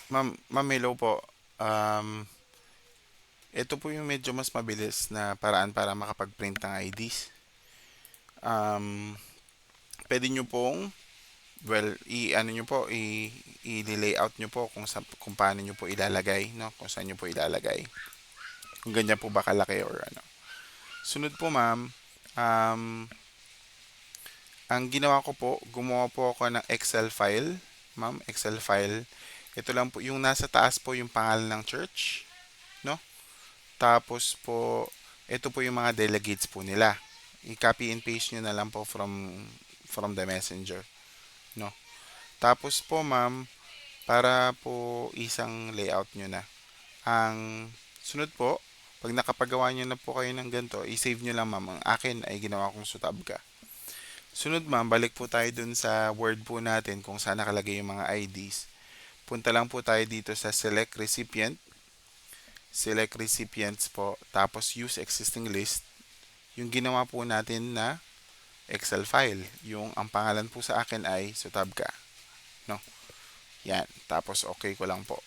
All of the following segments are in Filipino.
Ma'am, hello po. Um, ito po yung medyo mas mabilis na paraan para makapag-print ng IDs. Um, pwede nyo pong, well, i-ano nyo po, i-layout nyo po kung paano nyo po ilalagay, no? Kung saan nyo po ilalagay. Kung ganyan po ba kalaki or ano. Sunod po, ma'am, um, ang ginawa ko po, gumawa po ako ng Excel file. Ma'am, Excel file. Ito lang po, yung nasa taas po yung pangalan ng church, no? Tapos po, ito po yung mga delegates po nila. I-copy and paste nyo na lang po from the messenger, no? Tapos po, ma'am, para po isang layout nyo na. Ang sunod po, pag nakapagawa nyo na po kayo ng ganito, i-save nyo lang, ma'am. Ang akin ay ginawa kong sutabga. Sunod, ma'am, balik po tayo dun sa Word po natin kung saan nakalagay yung mga IDs. Punta lang po tayo dito sa select recipients po, tapos use existing list. Yung ginawa po natin na Excel file. Yung ang pangalan po sa akin ay Sutabka. No? Yan. Tapos okay ko lang po.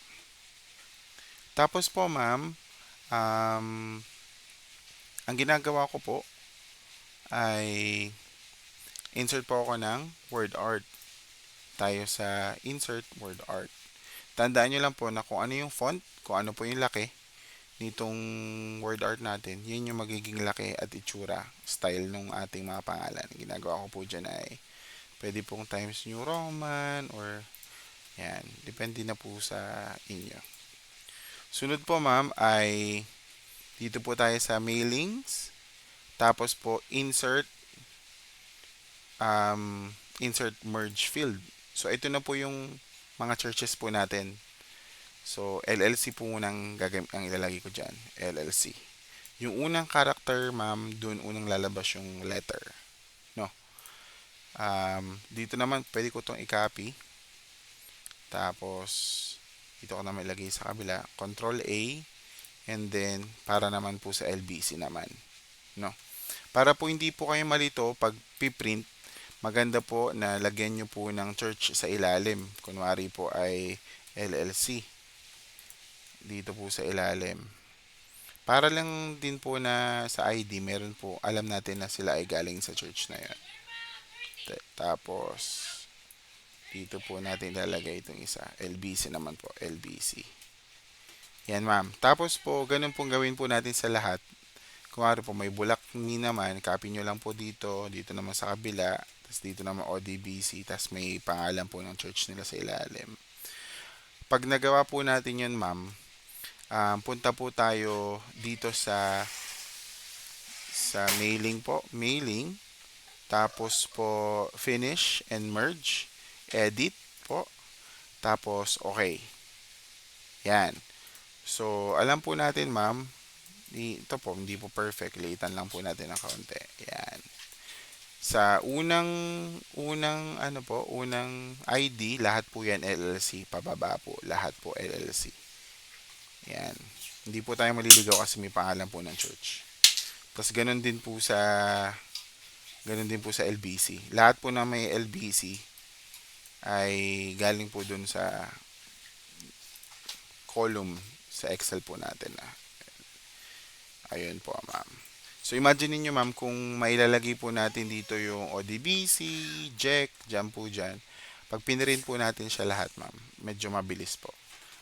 Tapos po ma'am, um, ang ginagawa ko po ay insert po ako ng word art. Tayo sa insert word art. Tandaan nyo lang po na kung ano yung font, kung ano po yung laki nitong word art natin, yun yung magiging laki at itsura, style ng ating mga pangalan. Ginagawa ko po dyan ay pwede pong Times New Roman or yan. Depende na po sa inyo. Sunod po ma'am ay dito po tayo sa mailings. Tapos po insert merge field. So ito na po yung mga churches po natin. So LLC po unang ang ilalagay ko dyan. LLC. Yung unang character ma'am, dun unang lalabas yung letter. No? Dito naman pwede ko itong i-copy. Tapos dito ko naman ilagay sa kabila. Control A. And then, para naman po sa LBC naman. No? Para po hindi po kayo malito pag piprint, maganda po na lagyan nyo po ng church sa ilalim. Kunwari po ay LLC. Dito po sa ilalim. Para lang din po na sa ID, meron po, alam natin na sila ay galing sa church na yun. Tapos, dito po natin lalagay itong isa. LBC naman po. LBC. Yan ma'am. Tapos po, ganun pong gawin po natin sa lahat. Kung ano po may bulak ni naman, copy nyo lang po dito, dito naman sa kabila, tapos dito naman ODBC, tapos may pangalan po ng church nila sa ilalim. Pag nagawa po natin yun, ma'am, punta po tayo dito sa mailing po, mailing, tapos po finish and merge, edit po, tapos okay. Yan. So, alam po natin, ma'am, ito po, hindi po perfect. Liitan lang po natin ng kaunti. Yan. Sa unang ID, lahat po yan LLC. Pababa po, lahat po LLC. Yan. Hindi po tayo maliligaw kasi may pangalan po ng church. Tapos ganun din po sa LBC. Lahat po na may LBC ay galing po dun sa column sa Excel po natin na. Ayun po, ma'am. So imagine niyo ma'am kung mailalagay po natin dito yung ODBC, JEC, dyan po dyan. Pag pinirin po natin siya lahat ma'am, medyo mabilis po.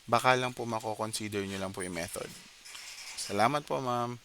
Baka lang po mako-consider nyo lang po yung method. Salamat po ma'am.